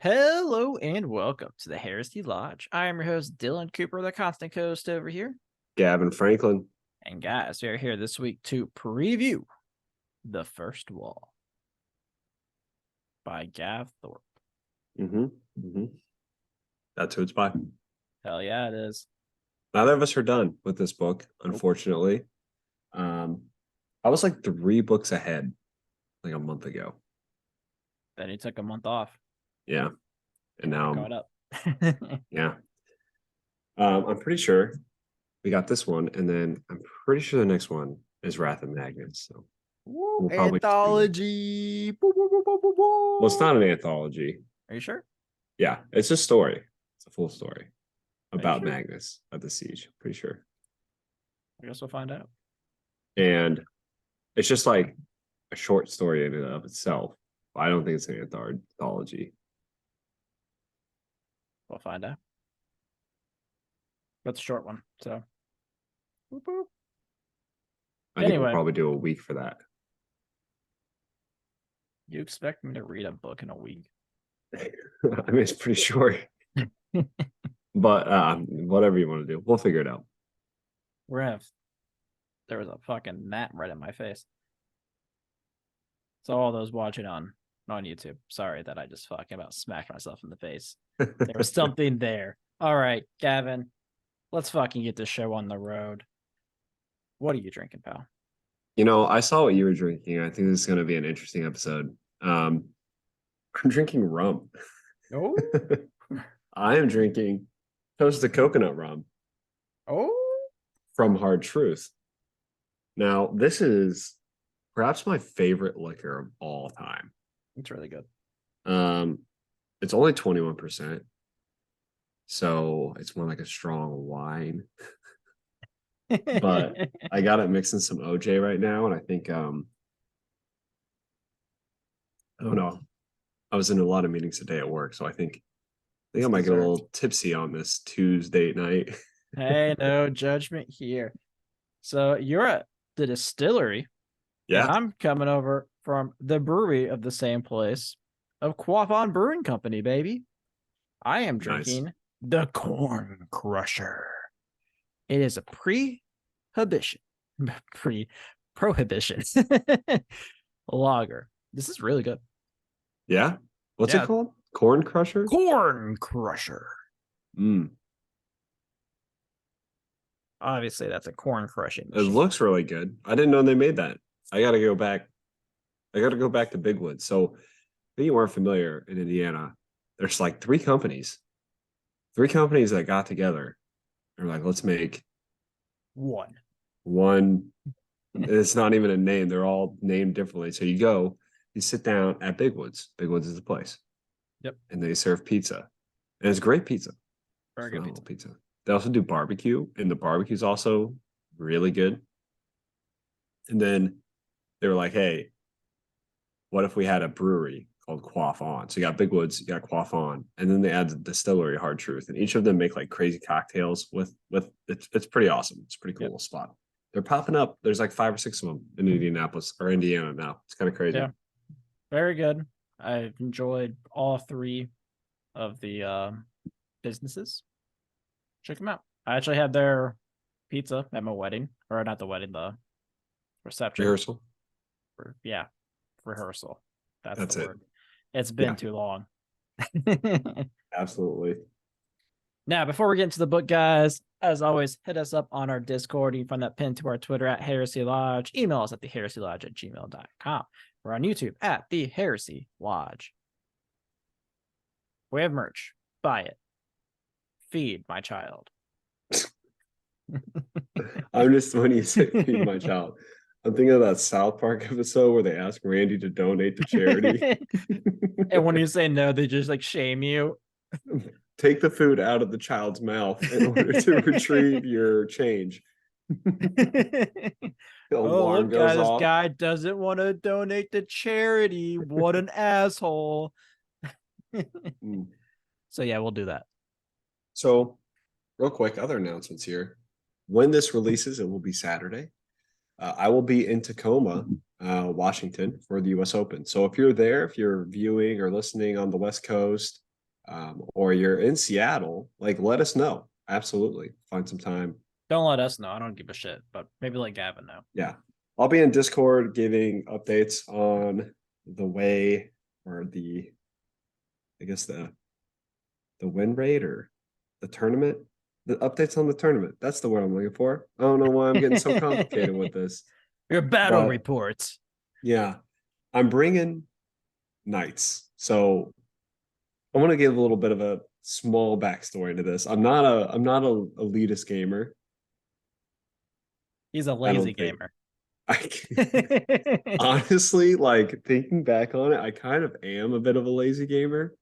Hello and welcome to the Heresy Lodge. I am your host, Dylan Cooper, the constant host over here. Gavin Franklin. And guys, we are here this week to preview The First Wall by Gav Thorpe. That's who it's by. Hell yeah, it is. Neither of us are done with this book, unfortunately. I was like 3 books ahead like a month ago. Then he took a month off. Yeah. And now caught up. Yeah. I'm pretty sure we got this one, and then I'm pretty sure the next one is Wrath of Magnus. So we'll anthology. Well, it's not an anthology. Are you sure? Yeah, it's a story. It's a full story about sure? Magnus at the siege. Pretty sure. I guess we'll find out. And it's just like a short story in and of itself. I don't think it's an anthology. We'll find out. But it's a short one, so. I think we'll probably do a week for that. You expect me to read a book in a week? I mean, it's pretty short. But whatever you want to do, we'll figure it out. There was a fucking gnat right in my face. So all those watching on YouTube, sorry that I just fucking about smacked myself in the face. There was something there. All right, Gavin, let's fucking get this show on the road. What are you drinking, pal? You know, I saw what you were drinking. I think this is going to be an interesting episode. I'm drinking rum. Oh, I am drinking toasted coconut rum. Oh, from Hard Truth. Now, this is perhaps my favorite liquor of all time. It's really good. It's only 21%. So it's more like a strong wine. But I got it mixing some OJ right now, and I think I don't know. I was in a lot of meetings today at work, so I think I might get a little tipsy on this Tuesday night. Hey, no judgment here. So you're at the distillery. Yeah. And I'm coming over from the brewery of the same place of Quaffon Brewing Company, baby. I am drinking the Corn Crusher. It is a pre-prohibition lager. This is really good. Yeah. What's it called? Corn Crusher? Corn Crusher. Obviously, that's a corn crushing machine. It looks really good. I didn't know they made that. I got to go back. I got to go back to Bigwood. So, if you weren't familiar in Indiana, there's like 3 companies that got together. They're like, let's make one. It's not even a name. They're all named differently. So you sit down at Bigwoods. Bigwoods is the place. Yep. And they serve pizza. And it's great pizza. Very good pizza. They also do barbecue, and the barbecue is also really good. And then they were like, hey, what if we had a brewery called Quaffon? So you got Bigwoods, you got Quaffon, and then they add the distillery Hard Truth. And each of them make like crazy cocktails with it's pretty awesome. It's a pretty cool spot. They're popping up. There's like 5 or 6 of them in Indianapolis or Indiana now. It's kind of crazy. Yeah. Very good. I've enjoyed all 3 of the businesses. Check them out. I actually had their pizza at my wedding, or not the wedding, the reception. Rehearsal. Rehearsal. That's the it. word. It's been too long. Absolutely. Now, before we get into the book, guys, as always, hit us up on our Discord. You can find that pinned to our Twitter at Heresy Lodge. Email us at theheresylodge@gmail.com. We're on YouTube at The Heresy Lodge. We have merch. Buy it. Feed my child. I'm just, when you say feed my child, I'm thinking of that South Park episode where they ask Randy to donate to charity. And when you say no, they just like shame you. Take the food out of the child's mouth in order to retrieve your change. Look, guys, this guy doesn't want to donate to charity. What an asshole. So yeah, we'll do that. So real quick, other announcements here. When this releases, it will be Saturday. I will be in Tacoma, Washington for the US Open. So if you're there, if you're viewing or listening on the West Coast, or you're in Seattle, like let us know. Absolutely. Find some time. Don't let us know. I don't give a shit, but maybe let Gavin know. Yeah. I'll be in Discord giving updates on the way or I guess the win rate or the tournament. The updates on the tournament. That's the word I'm looking for. I don't know why I'm getting so complicated with this. Your battle But reports. yeah, I'm bringing knights. So I want to give a little bit of a small backstory to this. I'm not a elitist gamer. He's a I lazy don't think gamer. I honestly, like thinking back on it, I kind of am a bit of a lazy gamer.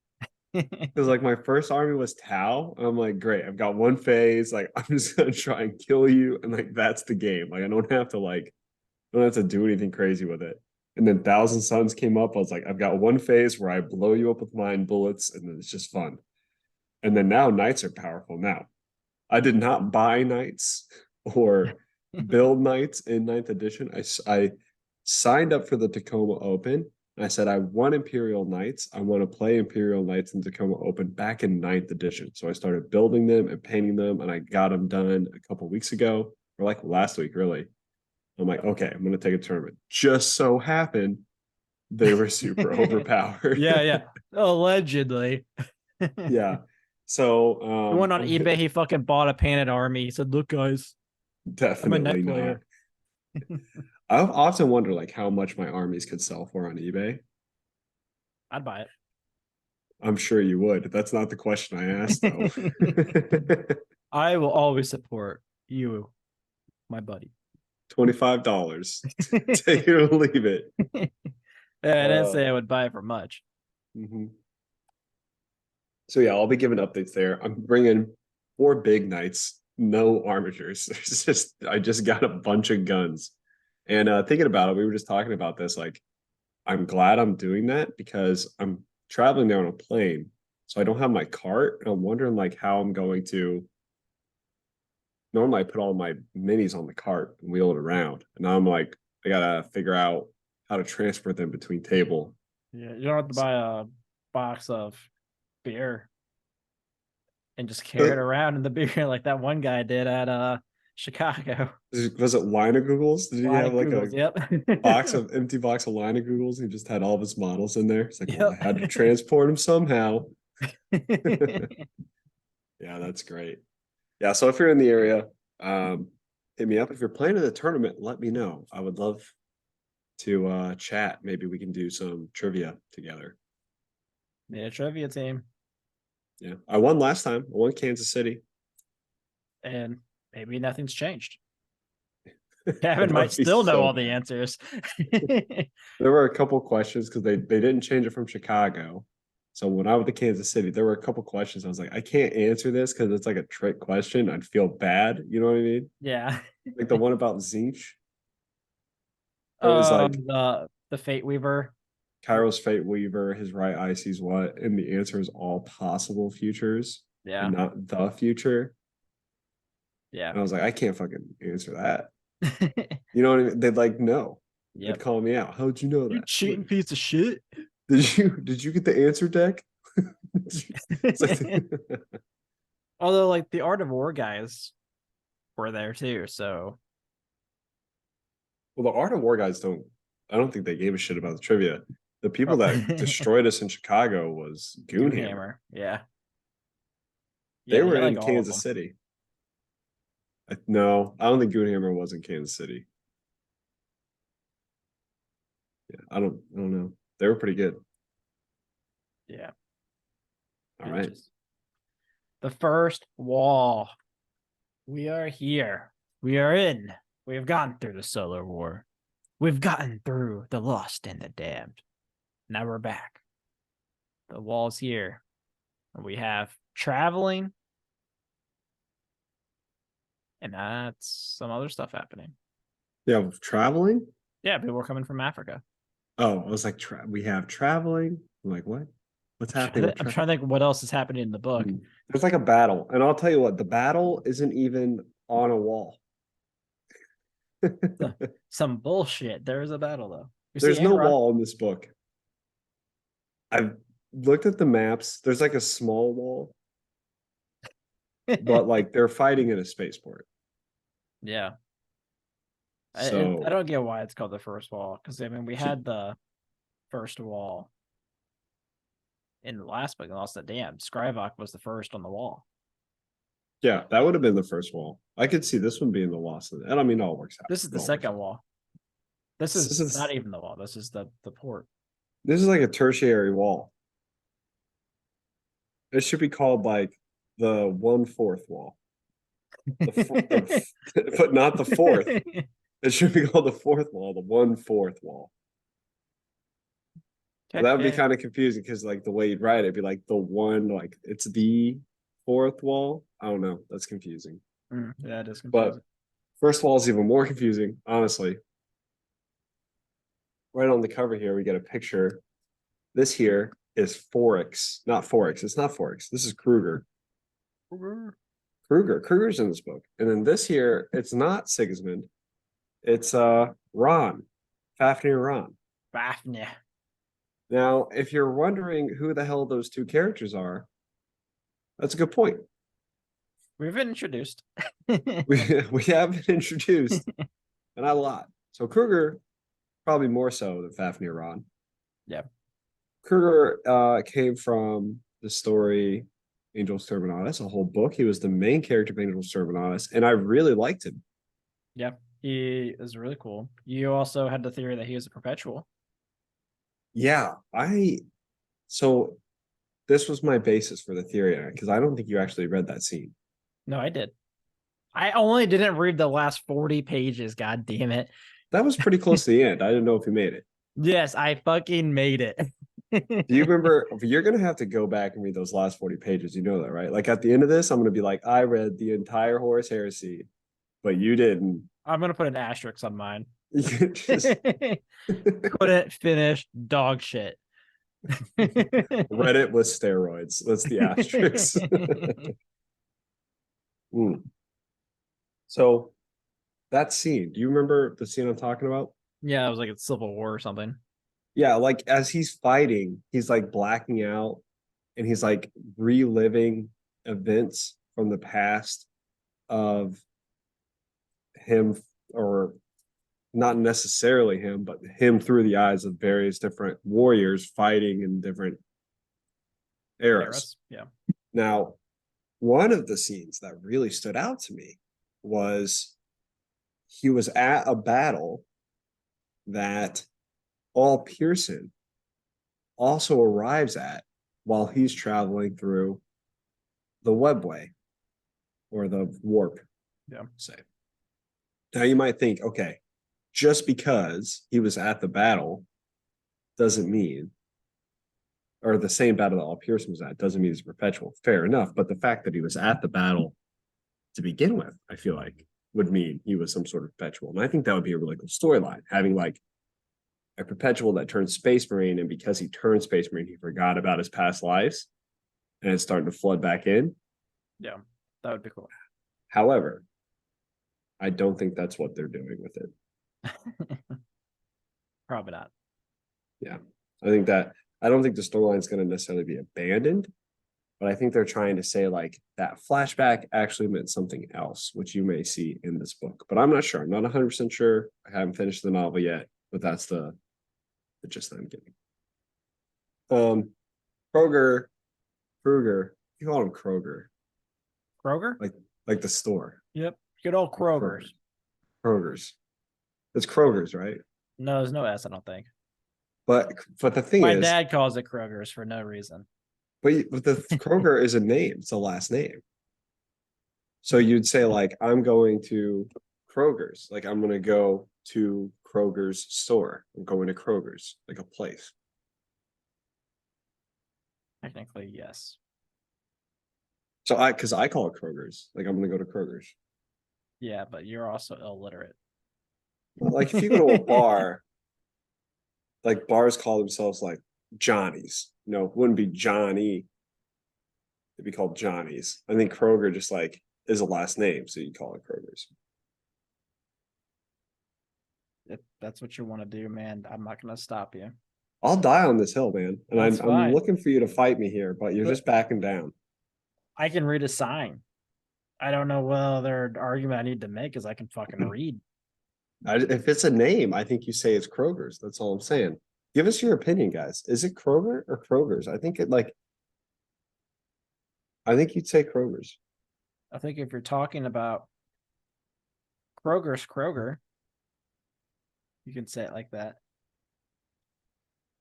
Because like my first army was Tau. And I'm like, great, I've got one phase. Like, I'm just gonna try and kill you. And like that's the game. Like, I don't have to do anything crazy with it. And then Thousand Suns came up. I was like, I've got one phase where I blow you up with mine bullets, and then it's just fun. And then now Knights are powerful. Now, I did not buy Knights or build Knights in ninth edition. I signed up for the Tacoma Open. And I said, I want Imperial Knights. I want to play Imperial Knights in Tacoma Open back in ninth edition. So I started building them and painting them, and I got them done a couple weeks ago, or like last week, really. I'm like, okay, I'm going to take a tournament. Just so happened they were super overpowered. Yeah. Allegedly. Yeah. So He went on eBay. He fucking bought a painted army. He said, "Look, guys, I'm a definitely net not. player." I often wonder like how much my armies could sell for on eBay. I'd buy I'm sure you would. That's not the question I asked though. it. I will always support you, my buddy. $25. Take it or leave it. I didn't say I would buy it for much. Mhm. So yeah, I'll be giving updates there. I'm bringing 4 big knights, no armatures. I just got a bunch of guns. And thinking about it, we were just talking about this. Like, I'm glad I'm doing that because I'm traveling there on a plane, so I don't have my cart. And I'm wondering like how I'm going to. Normally, I put all my minis on the cart and wheel it around, and now I'm like, I gotta figure out how to transport them between table. Yeah, you don't have to buy a box of beer and just carry it around in the beer like that one guy did at Chicago. Was it Liner Googles? Did he Line have of like Googles, a yep. empty box of Liner Googles? He just had all of his models in there. It's like, well, I Yep. had to transport them somehow. Yeah, that's great. Yeah, so if you're in the area, hit me up. If you're playing in the tournament, let me know. I would love to chat. Maybe we can do some trivia together. Yeah, trivia team. Yeah, I won last time. I won Kansas City. And maybe nothing's changed. That Gavin might would be still know so all the bad. answers. There were a couple questions because they didn't change it from Chicago. So when I went to Kansas City, there were a couple questions. I was like, I can't answer this because it's like a trick question. I'd feel bad. You know what I mean? Yeah. Like the one about Zinch. It was like The Fate Weaver. Cairo's Fate Weaver, his right eye sees what? And the answer is all possible futures and Yeah. not the future. Yeah. And I was like, I can't fucking answer that. You know what I mean? They'd like, no. They'd Yep. call me out. How'd you know You that? cheating piece of shit. Did you get the answer deck? Although like the Art of War guys were there too, so Well, the Art of War guys don't. I don't think they gave a shit about the trivia. The people oh. that destroyed us in Chicago was Goonhammer. Goonhammer. Yeah. They Yeah, they were had like in all of Kansas them. City. No, I don't think Goonhammer was in Kansas City. Yeah, I don't know. They were pretty good. Yeah. All right. Bitches. The first wall. We are here. We are in. We have gotten through the Solar War. We've gotten through the lost and the damned. Now we're back. The wall's here. And we have traveling. And that's some other stuff happening. Yeah, traveling. Yeah, people are coming from Africa. Oh, I was like, we have traveling. I'm like, what? What's happening with I'm trying to think what else is happening in the book. There's like a battle, and I'll tell you what, the battle isn't even on a wall. Some bullshit. There is a battle though. You see There's no Aaron. wall in this book. I've looked at the maps. There's like a small wall, but like they're fighting in a spaceport. Yeah. I So don't get why it's called the first wall, because I mean we had the first wall in the last book and lost the dam. Scrivok was the first on the wall. yeah, that would have been the first wall. I could see this one being the lost, and I mean, it all works out. This is the It all works second out. wall. This This is is not even the wall. This is the port. this is like a tertiary wall. It should be called like the 1/4 wall, but not the fourth. It should be called the fourth wall, the 1/4 wall. Okay, That would be yeah. kind of confusing because like the way you'd write it, it'd be like the one, like it's the fourth wall. I don't know. That's confusing. Yeah, it is confusing. But first wall is even more confusing, honestly. Right on the cover here, we get a picture. This here is Forex, not Forex. It's not Forex. This is Kruger. Kruger's in this book. And then this here, it's not Sigismund. It's Ron. Fafnir Ron. Fafnir. Now, if you're wondering who the hell those two characters are, that's a good point. We've been introduced. We have been introduced, and not a lot. So Kruger, probably more so than Fafnir Ron. Yeah. Kruger came from the story Angelus Terminatus, a whole book. He was the main character of Angelus Terminatus, and I really liked him. Yeah, he is really cool. You also had the theory that he was a perpetual. Yeah, so this was my basis for the theory because I don't think you actually read that scene. No, I did. I only didn't read the last 40 pages. God damn it. That was pretty close to the end. I didn't know if you made it. Yes, I fucking made it. Do you remember? You're gonna have to go back and read those last 40 pages. You know that, right? Like at the end of this, I'm gonna be like, I read the entire Horus Heresy, but you didn't. I'm gonna put an asterisk on mine. Just Couldn't finish dog shit. read it with steroids. That's the asterisk. So that scene, do you remember the scene I'm talking about? Yeah, it was like a Civil War or something. Yeah, like as he's fighting, he's like blacking out and he's like reliving events from the past of him, or not necessarily him, but him through the eyes of various different warriors fighting in different eras. Yeah. Now, one of the scenes that really stood out to me was he was at a battle that All Pearson also arrives at while he's traveling through the webway or the warp. Yeah. Say. Now you might think, okay, just because he was at the battle doesn't mean, or the same battle that All Pearson was at doesn't mean he's perpetual. Fair enough. But the fact that he was at the battle to begin with, I feel like would mean he was some sort of perpetual. And I think that would be a really cool storyline, having like a perpetual that turned Space Marine, and because he turned Space Marine, he forgot about his past lives and it's starting to flood back in. Yeah, that would be cool. However, I don't think that's what they're doing with it. Probably not. Yeah. I don't think the storyline is going to necessarily be abandoned, but I think they're trying to say like that flashback actually meant something else, which you may see in this book. But I'm not sure. I'm not 100% sure. I haven't finished the novel yet, but that's the gist that I'm getting. Kruger, you call him Kroger. Kroger? Like the store. Yep. Good old Kroger's. Kroger's. It's Kroger's, right? No, there's no S, I don't think. But the thing My is, dad calls it Kroger's for no reason. But the Kroger is a name. It's a last name. So you'd say like, I'm going to Kroger's. Like I'm going to go to Kroger's store. I'm going to Kroger's, like a place. Technically, yes. So because I call it Kroger's. Like I'm going to go to Kroger's. Yeah, but you're also illiterate. Like if you go to a bar, like bars call themselves like Johnny's. No, it wouldn't be Johnny. It'd be called Johnny's. I think Kroger just like is a last name, so you call it Kroger's. If that's what you want to do, man, I'm not going to stop you. I'll die on this hill, man. And That's I'm fine. looking for you to fight me here, but you're But just backing down. I can read a sign. I don't know what other argument I need to make is I can fucking read. If it's a name, I think you say it's Kroger's. That's all I'm saying. Give us your opinion, guys. Is it Kroger or Kroger's? I think you'd say Kroger's. I think if you're talking about Kroger's Kroger, you can say it like that.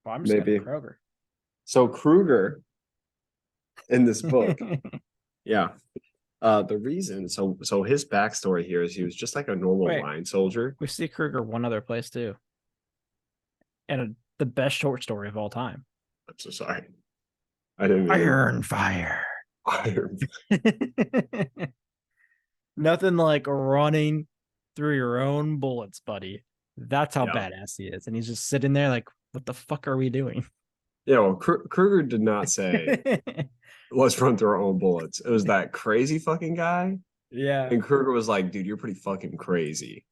Well, I'm just going Maybe. Kroger. So Kruger in this book, yeah. The reason, so his backstory here is he was just like a normal Wait, line soldier. we see Kruger one other place too. And the best short story of all time. I'm so sorry. I didn't mean Iron Fire. Iron. Nothing like running through your own bullets, buddy. That's how Yeah. badass he is. And he's just sitting there like, what the fuck are we doing? Yeah, well, Kruger did not say let's run through our own bullets. It was that crazy fucking guy. Yeah. And Kruger was like, dude, you're pretty fucking crazy.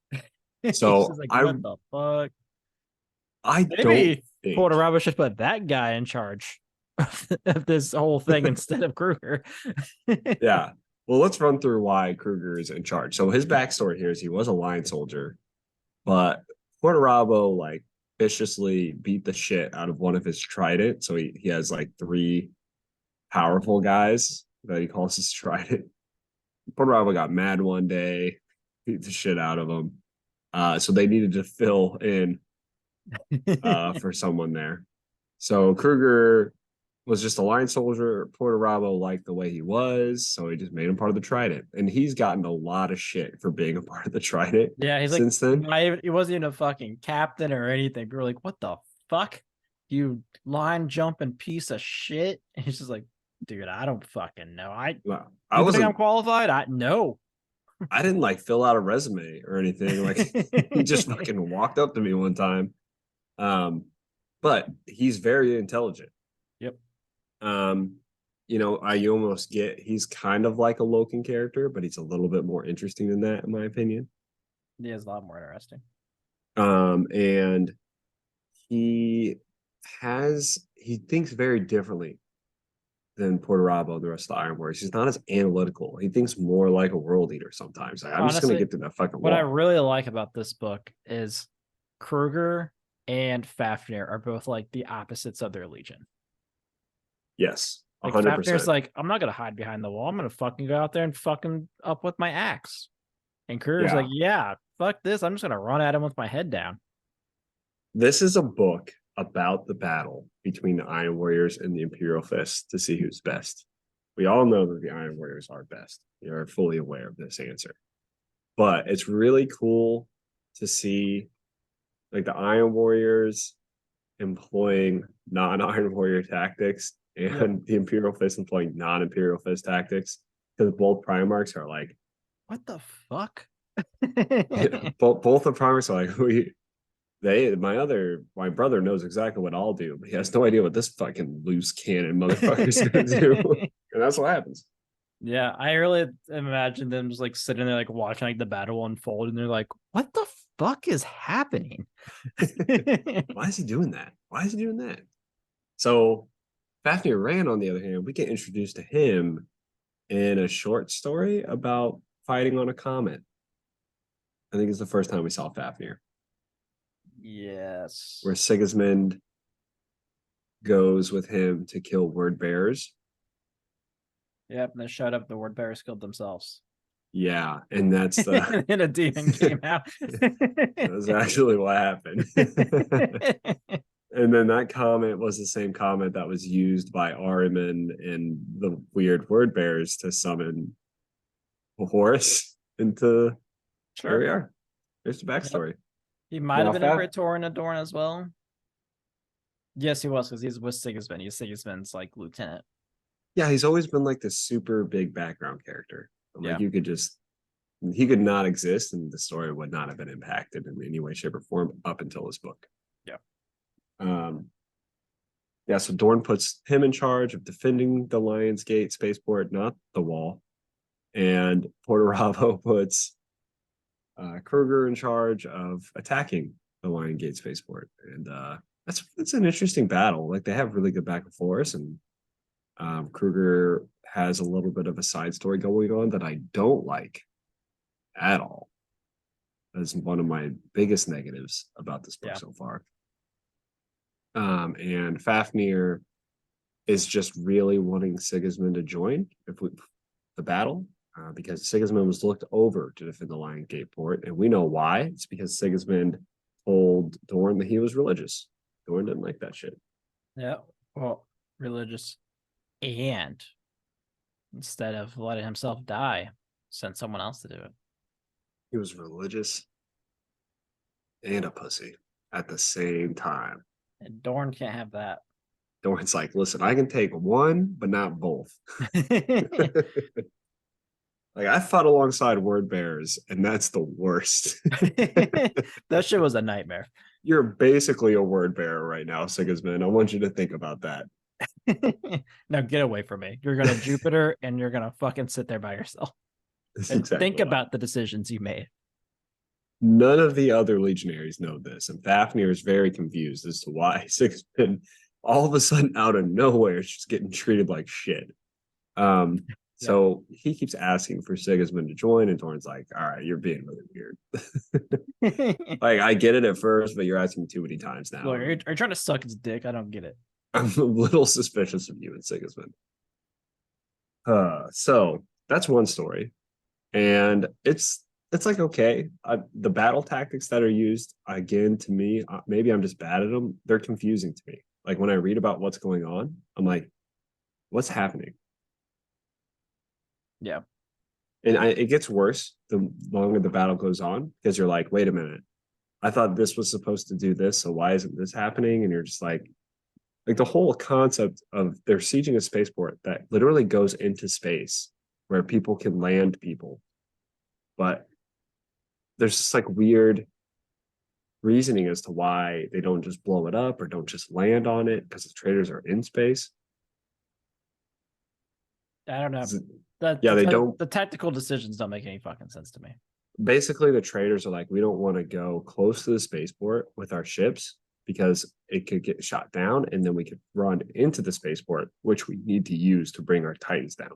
He's So just like, I what the fuck? don't Maybe think Porter Roberts should put that guy in charge of this whole thing instead of Kruger. yeah. Well, let's run through why Kruger is in charge. So his backstory here is he was a line soldier, but Porterabo like viciously beat the shit out of one of his trident. So he has like 3 powerful guys that he calls his trident. Porterabo got mad one day, beat the shit out of him. So they needed to fill in for someone there. So Kruger was just a line soldier. Porterabo liked the way he was, so he just made him part of the Trident. And he's gotten a lot of shit for being a part of the Trident. Yeah, he's since like, then. he wasn't even a fucking captain or anything. People were like, what the fuck? You line jumping piece of shit. And he's just like, dude, I don't fucking know. Well, You think I'm qualified? No. I didn't like fill out a resume or anything. Like he just fucking walked up to me one time. But he's very intelligent. Yep. You almost get he's kind of like a Loken character, but he's a little bit more interesting than that, in my opinion. He is a lot more interesting. And he thinks very differently than Porterabo and the rest of the Iron Warriors. He's not as analytical. He thinks more like a world eater sometimes. Like, I'm just gonna get to that fucking what wall. I really like about this book is Kruger and Fafnir are both like the opposites of their legion. Yes, Like 100%. Fafnir's like, I'm not gonna hide behind the wall. I'm gonna fucking go out there and fuck him up with my axe. And Kruger's like, yeah, fuck this. I'm just gonna run at him with my head down. This is a book about the battle between the Iron Warriors and the Imperial Fist to see who's best. We all know that the Iron Warriors are best. We are fully aware of this answer. But it's really cool to see like the Iron Warriors employing non-Iron Warrior tactics and the Imperial Fist employing non-Imperial Fist tactics. Because both Primarchs are like, what the fuck? both the Primarchs are like, my brother knows exactly what I'll do, but he has no idea what this fucking loose cannon motherfucker's gonna do. And that's what happens. Yeah, I really imagine them just like sitting there, like watching like the battle unfold, and they're like, "What the fuck is happening?" Why is he doing that? Why is he doing that? So, Fafnir Rand, on the other hand, we get introduced to him in a short story about fighting on a comet. I think it's the first time we saw Fafnir. Yes. Where Sigismund goes with him to kill word bearers. Yep, and they showed up. The word bearers killed themselves. Yeah, and that's the and a demon came out. That's actually what happened. And then that comment was the same comment that was used by Ahriman and the weird word bearers to summon Horus into. Sure. Here we are. Here's the backstory. Yep. He might have been a Praetorian Adorn as well. Yes, he was, because he's with Sigismund. He's Sigismund's like lieutenant. Yeah, he's always been like this super big background character. Like he could not exist and the story would not have been impacted in any way, shape, or form up until this book. Yeah. So Dorn puts him in charge of defending the Lion's Gate spaceport, not the wall. And Porterabo puts Kruger in charge of attacking the Lion Gate spaceport. And That's an interesting battle. Like they have really good back and forth, and Kruger has a little bit of a side story going on that I don't like at all. That's one of my biggest negatives about this book Yeah. so far. And Fafnir is just really wanting Sigismund to join the battle because Sigismund was looked over to defend the Lion Gate port, and we know why. It's because Sigismund told Dorn that he was religious. Dorn didn't like that shit. Yeah. Well, religious, and instead of letting himself die, sent someone else to do it. He was religious and a pussy at the same time. And Dorn can't have that. Dorn's like, listen, I can take one, but not both. Like I fought alongside word bearers, and that's the worst. That shit was a nightmare. You're basically a word bearer right now, Sigismund. I want you to think about that. Now get away from me. You're gonna Jupiter and you're gonna fucking sit there by yourself and Exactly think about the decisions you made. None of the other legionaries know this, and Fafnir is very confused as to why Sigismund all of a sudden out of nowhere is just getting treated like shit. So he keeps asking for Sigismund to join, and Torn's like, all right, you're being really weird. Like, I get it at first, but you're asking too many times now. Look, are you trying to suck his dick? I don't get it. I'm a little suspicious of you and Sigismund. So that's one story. And it's like, okay, the battle tactics that are used, again, to me, maybe I'm just bad at them. They're confusing to me. Like when I read about what's going on, I'm like, what's happening? Yeah. And it gets worse the longer the battle goes on because you're like, wait a minute, I thought this was supposed to do this, so why isn't this happening? And you're just like the whole concept of they're sieging a spaceport that literally goes into space where people can land people, but there's just like weird reasoning as to why they don't just blow it up or don't just land on it because the traders are in space. I don't know. They don't. The tactical decisions don't make any fucking sense to me. Basically, the traders are like, we don't want to go close to the spaceport with our ships because it could get shot down, and then we could run into the spaceport, which we need to use to bring our Titans down.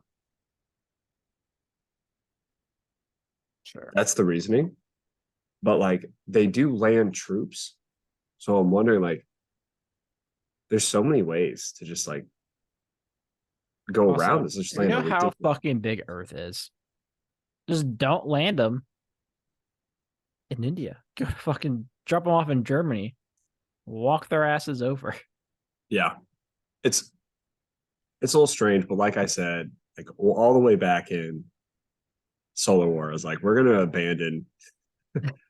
Sure. That's the reasoning. But like they do land troops. So I'm wondering, like, there's so many ways to just like go Also, around this. Just you know how ridiculous. fucking big Earth is. Just don't land them in India. Go fucking drop them off in Germany. Walk their asses over. Yeah, it's a little strange, but like I said, like all the way back in Solar War, I was like, we're gonna abandon.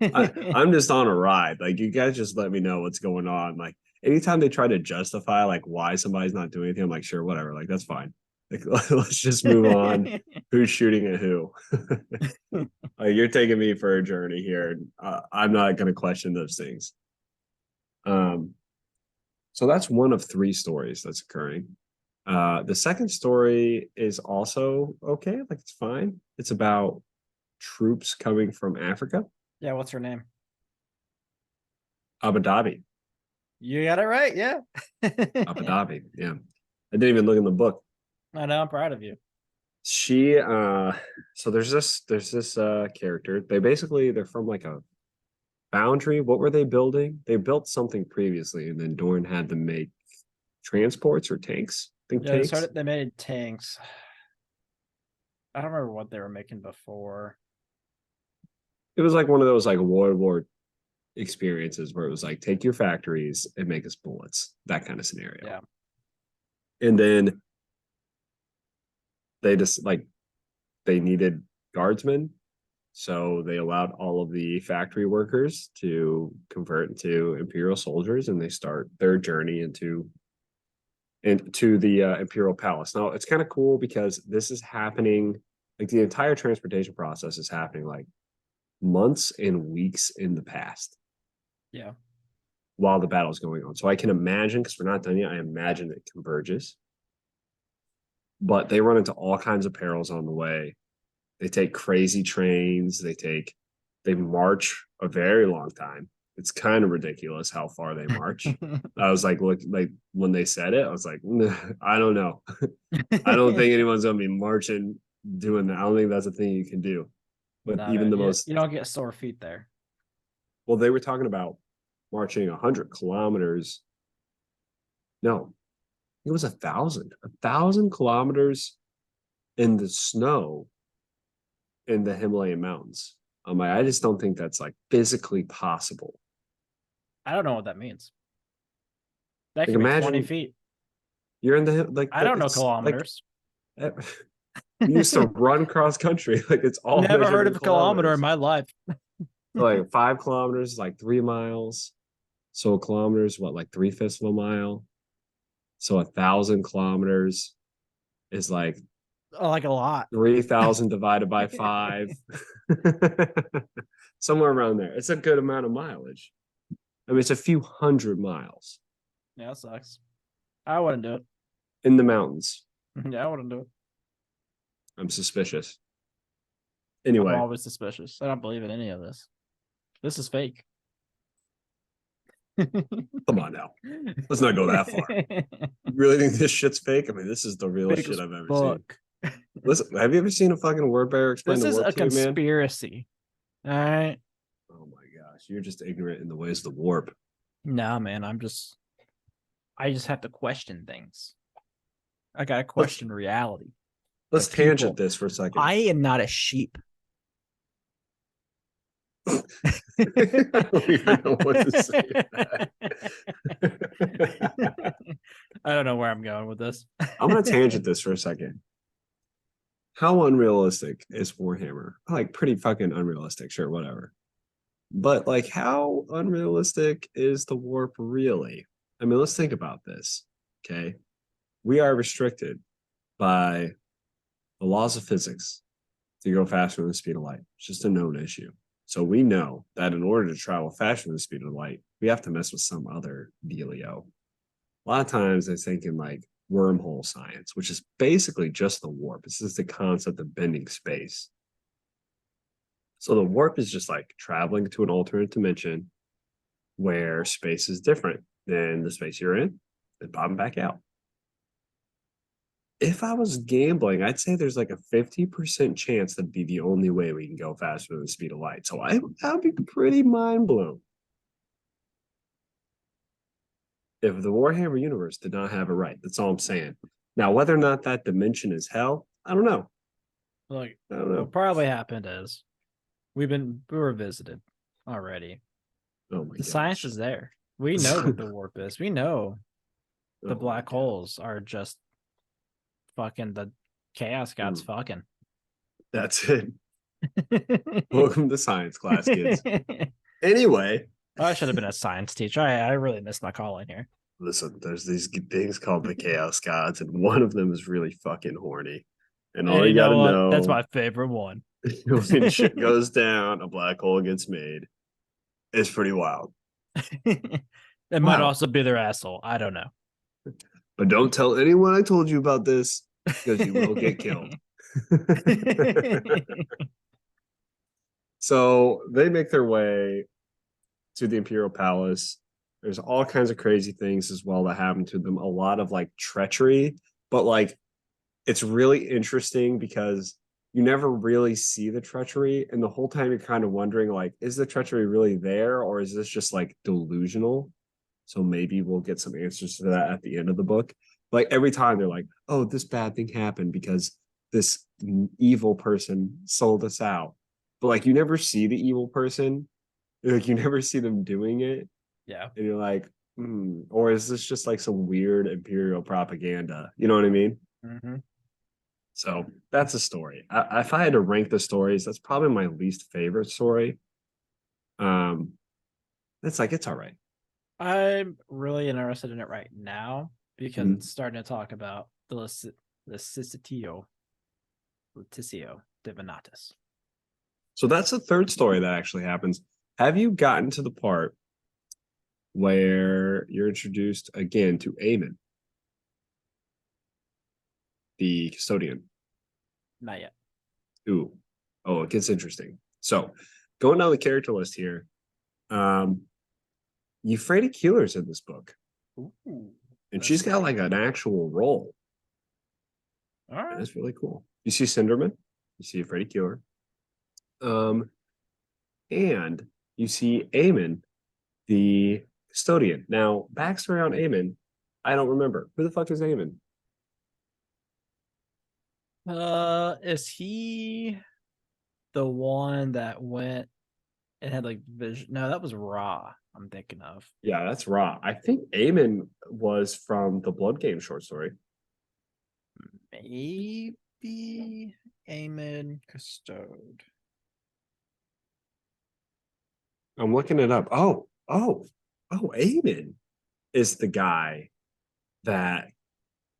I'm just on a ride. Like you guys just let me know what's going on. Like anytime they try to justify like why somebody's not doing anything, I'm like, sure, whatever. Like that's fine. Like let's just move on. Who's shooting at who? Like you're taking me for a journey here. I'm not going to question those things. So that's one of three stories that's occurring. The second story is also okay. Like it's fine. It's about troops coming from Africa. Yeah, what's her name? Abu Dhabi. You got it right, yeah. Abu Dhabi. Yeah. I didn't even look in the book. I know, I'm proud of you. She so there's this character. They're from like a boundary. What were they building? They built something previously, and then Dorn had them make transports or tanks. I think Yeah, tanks. they made tanks. I don't remember what they were making before. It was like one of those like World War experiences where it was like take your factories and make us bullets, that kind of scenario. Yeah. And then they just like they needed guardsmen, so they allowed all of the factory workers to convert into Imperial soldiers, and they start their journey into the Imperial Palace. Now it's kind of cool because this is happening, like the entire transportation process is happening like months and weeks in the past. Yeah. While the battle is going on. So I can imagine, because we're not done yet, I imagine it converges. But they run into all kinds of perils on the way. They take crazy trains. They march a very long time. It's kind of ridiculous how far they march. I was like, look, like when they said it, I was like, I don't know. I don't think anyone's gonna be marching doing that. I don't think that's a thing you can do. But No, even the most, you don't get sore feet there. well, they were talking about marching 100 kilometers. No, it was 1,000 kilometers in the snow in the Himalayan mountains. I'm like, I just don't think that's like physically possible. I don't know what that means. That Like could be 20 imagine feet. you're in the like I the, don't know it's like kilometers. you used to run cross country. Like it's all Never measured heard in of a kilometer in kilometers. my life. So like 5 kilometers, like 3 miles. So a kilometer is what, like 3/5 of a mile. So 1,000 kilometers is like Oh, like a lot. 3,000 divided by 5. Somewhere around there. It's a good amount of mileage. I mean, it's a few hundred miles Yeah, that sucks. I wouldn't do it. in the mountains. Yeah, I wouldn't do it. I'm suspicious. I'm Anyway, always suspicious. I don't believe in any of this. This is fake. come on now. Let's not go that far. You really think this shit's fake? I mean, this is the realest Fake shit as I've ever seen. fuck. Listen, have you ever seen a fucking word bearer explain This the is warp a to you, man? conspiracy. All right. Oh my gosh, you're just ignorant in the ways of the warp. Nah, man. I just have to question things. I gotta question reality. Let's The people. tangent this for a second. I am not a sheep. I don't even know what to say to that. I don't know where I'm going with this. I'm gonna tangent this for a second. How unrealistic is Warhammer? Like pretty fucking unrealistic, sure, whatever. But like how unrealistic is the warp really? I mean, let's think about this. Okay. We are restricted by the laws of physics to go faster than the speed of light. It's just a known issue. So we know that in order to travel faster than the speed of light, we have to mess with some other dealio. A lot of times they're thinking like wormhole science, which is basically just the warp. This is the concept of bending space. So the warp is just like traveling to an alternate dimension where space is different than the space you're in and popping back out. If I was gambling, I'd say there's like a 50% chance that'd be the only way we can go faster than the speed of light. So that would be pretty mind blown. If the Warhammer universe did not have it right, that's all I'm saying. Now, whether or not that dimension is hell, I don't know. Like, I don't know. what probably happened is we were visited already. Oh my The science is there. We know what the warp is. We know the black holes are just fucking the chaos gods fucking. That's it. Welcome to science class, kids. Anyway. I should have been a science teacher. I really missed my calling here. Listen, there's these things called the chaos gods, and one of them is really fucking horny. And all you gotta know, that's my favorite one. When shit goes down, a black hole gets made. It's pretty wild. It might also be their asshole. I don't know. But don't tell anyone I told you about this because you will get killed. So they make their way to the Imperial Palace. There's all kinds of crazy things as well that happen to them. A lot of like treachery, but like it's really interesting because you never really see the treachery. And the whole time you're kind of wondering, like, is the treachery really there or is this just like delusional? So maybe we'll get some answers to that at the end of the book. Like every time they're like, oh, this bad thing happened because this evil person sold us out. But like you never see the evil person. Like you never see them doing it. Yeah. And you're like, or is this just like some weird imperial propaganda? You know what I mean? Mm-hmm. So that's a story. If I had to rank the stories, that's probably my least favorite story. It's like, it's all right. I'm really interested in it right now because it's starting to talk about the Licitio Divinatus. So that's the third story that actually happens. Have you gotten to the part where you're introduced again to Aemon, the custodian? Not yet. Ooh. Oh, it gets interesting. So going down the character list here, Euphrates Keeler's in this book. Ooh, And that's she's got great. like an actual role. All And right. that's really cool. You see Cinderman, you see Euphrates Keeler. And you see Aemon, the custodian. Now, backstory on Aemon, I don't remember. Who the fuck is Aemon? Is he the one that went and had like vision? No, that was Ra. I'm thinking of. Yeah, that's Ra. I think Aemon was from the Blood Game short story. Maybe Aemon Custode. I'm looking it up. Aemon is the guy that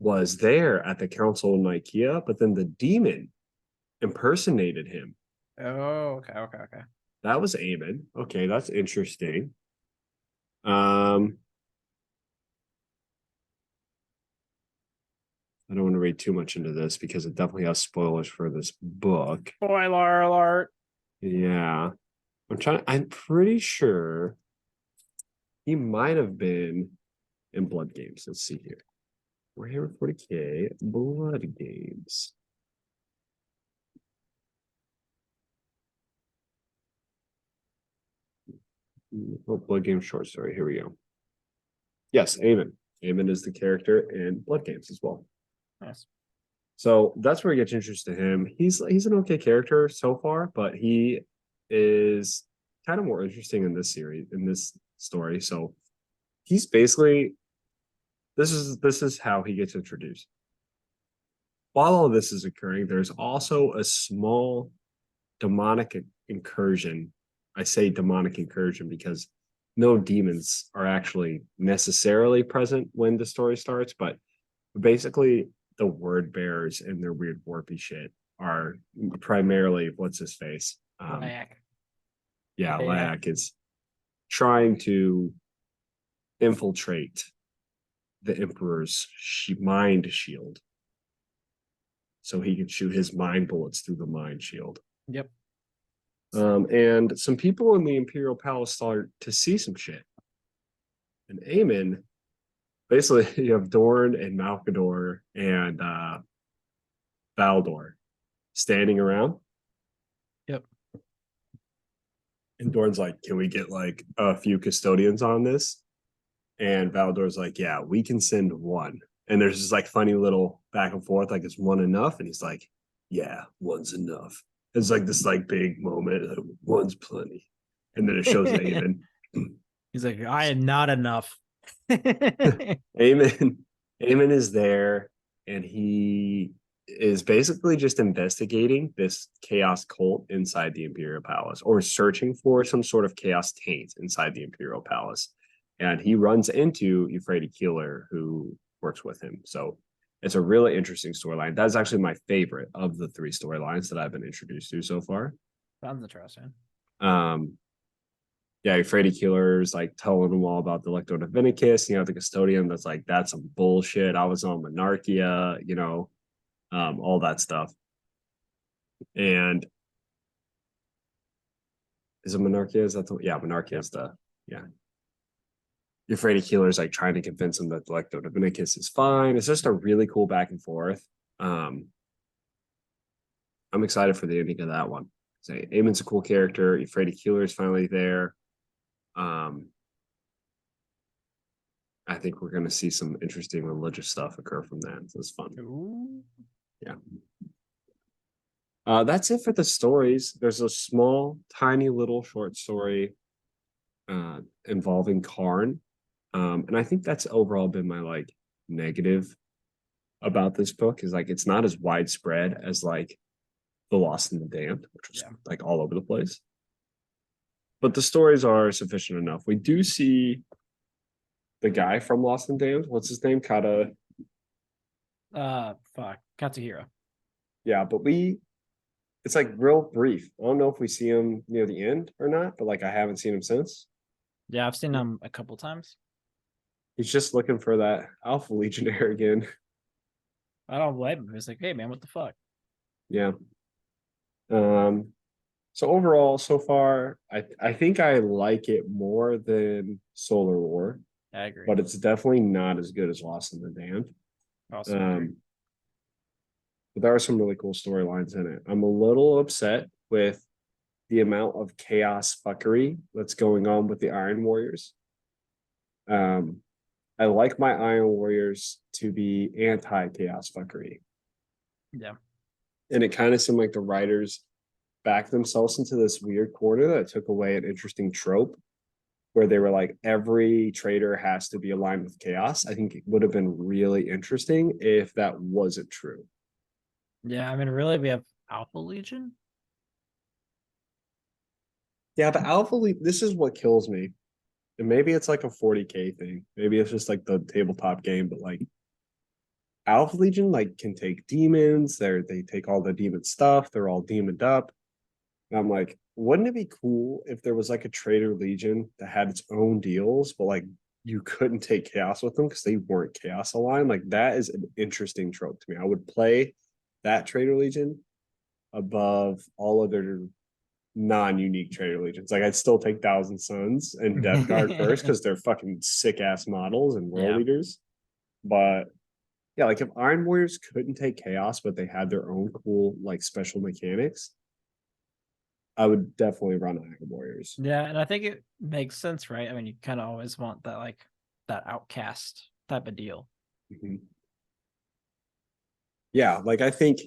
was there at the council in Ikea, but then the demon impersonated him. Oh, okay. That was Aemon. Okay, that's interesting. I don't want to read too much into this because it definitely has spoilers for this book. Spoiler alert. Yeah. I'm pretty sure he might have been in Blood Games. Let's see here. We're here with 40K. Blood Games. Oh, Blood Games short story. Here we go. Yes, Aemon. Aemon is the character in Blood Games as well. Nice. So that's where it gets interested in him. He's an okay character so far, but he is kind of more interesting in this series, in this story. So he's basically this is how he gets introduced. While all this is occurring, there's also a small demonic incursion. I say demonic incursion because no demons are actually necessarily present when the story starts, but basically the word bearers and their weird warpy shit are primarily what's his face. Black. Yeah, Yeah. Lack is trying to infiltrate the Emperor's mind shield so he can shoot his mind bullets through the mind shield. Yep. And some people in the Imperial Palace start to see some shit. And Aemon, basically, you have Dorn and Malcador and Valdor standing around. Yep. And Dorn's like, can we get like a few custodians on this? And Valdor's like, yeah, we can send one. And there's this like funny little back and forth, like, is one enough? And he's like, yeah, one's enough. It's like this like big moment, like, one's plenty. And then it shows Aemon. He's like, I am not enough. Aemon is there, and he is basically just investigating this chaos cult inside the Imperial Palace, or searching for some sort of chaos taint inside the Imperial Palace. And he runs into Euphrates Keeler, who works with him. So it's a really interesting storyline. That's actually my favorite of the three storylines that I've been introduced to so far. Sounds interesting. Yeah, Euphrates Keeler is like telling them all about the Electo Divinicus, the custodian that's like, that's some bullshit. I was on Monarchia, all that stuff. And is it Monarchia? Is that Monarchia is Euphrates Keeler is like trying to convince him that the Electo Divinicus is fine. It's just a really cool back and forth. I'm excited for the ending of that one. Say Aemon's a cool character. Euphrates Keeler is finally there. I think we're going to see some interesting religious stuff occur from that. So it's fun. Ooh. Yeah. That's it for the stories. There's a small, tiny little short story involving Karn. And I think that's overall been my like negative about this book is like it's not as widespread as like The Lost and the Damned, which was like all over the place. But the stories are sufficient enough. We do see the guy from Lost and Damned. What's his name? Kata. Katsuhiro. Yeah, but it's like real brief. I don't know if we see him near the end or not, but like I haven't seen him since. Yeah, I've seen him a couple times. He's just looking for that Alpha Legionnaire again. I don't blame him. He's like, hey man, what the fuck? Yeah. So overall, so far, I think I like it more than Solar War, I agree. but it's definitely not as good as Lost in the Damned. Also agree. But there are some really cool storylines in it. I'm a little upset with the amount of chaos fuckery that's going on with the Iron Warriors. Um, I like my Iron Warriors to be anti-chaos fuckery. Yeah. And it kind of seemed like the writers backed themselves into this weird corner that took away an interesting trope where they were like, every trader has to be aligned with chaos. I think it would have been really interesting if that wasn't true. Yeah, I mean, really, we have Alpha Legion. Yeah, but Alpha League, this is what kills me. And maybe it's like a 40K thing. Maybe it's just like the tabletop game, but like Alpha Legion like can take demons. They take all the demon stuff. They're all demoned up. And I'm like, wouldn't it be cool if there was like a Trader Legion that had its own deals, but like you couldn't take chaos with them because they weren't chaos aligned? Like that is an interesting trope to me. I would play that Trader Legion above all other non-unique Trader Legions. Like I'd still take Thousand Suns and Death Guard first because they're fucking sick ass models and world Yeah. leaders. But yeah, like if Iron Warriors couldn't take chaos, but they had their own cool like special mechanics, I would definitely run Iron Warriors. Yeah, and I think it makes sense, right? I mean, you kind of always want that like that outcast type of deal. Mhm. Yeah, like I think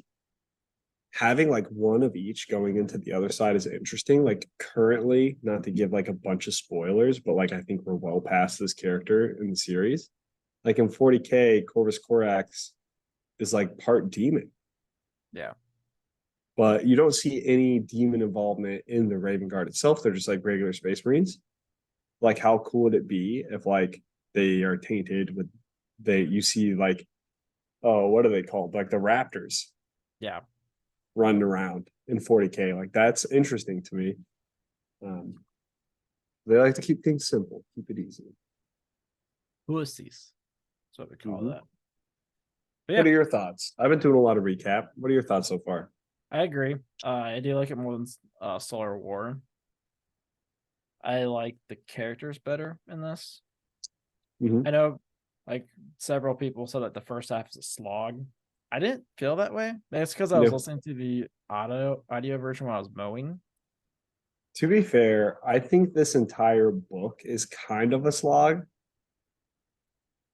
having like one of each going into the other side is interesting. Like currently, not to give like a bunch of spoilers, but like I think we're well past this character in the series. Like in 40K, Corvus Corax is like part demon, Yeah. but you don't see any demon involvement in the Raven Guard itself. They're just like regular Space Marines. Like, how cool would it be if like they are tainted with you see like, oh, what are they called? Like the Raptors Yeah. running around in 40K. Like that's interesting to me. Um, they like to keep things simple, keep it easy. Pussies. That's what we call Mm-hmm. that. But What yeah, are your thoughts? I've been doing a lot of recap. What are your thoughts so far? I agree. I do like it more than Solar War. I like the characters better in this. Mm-hmm. I know like several people said that the first half is a slog. I didn't feel that way. It's because I was No. listening to the audio version when I was mowing. To be fair, I think this entire book is kind of a slog.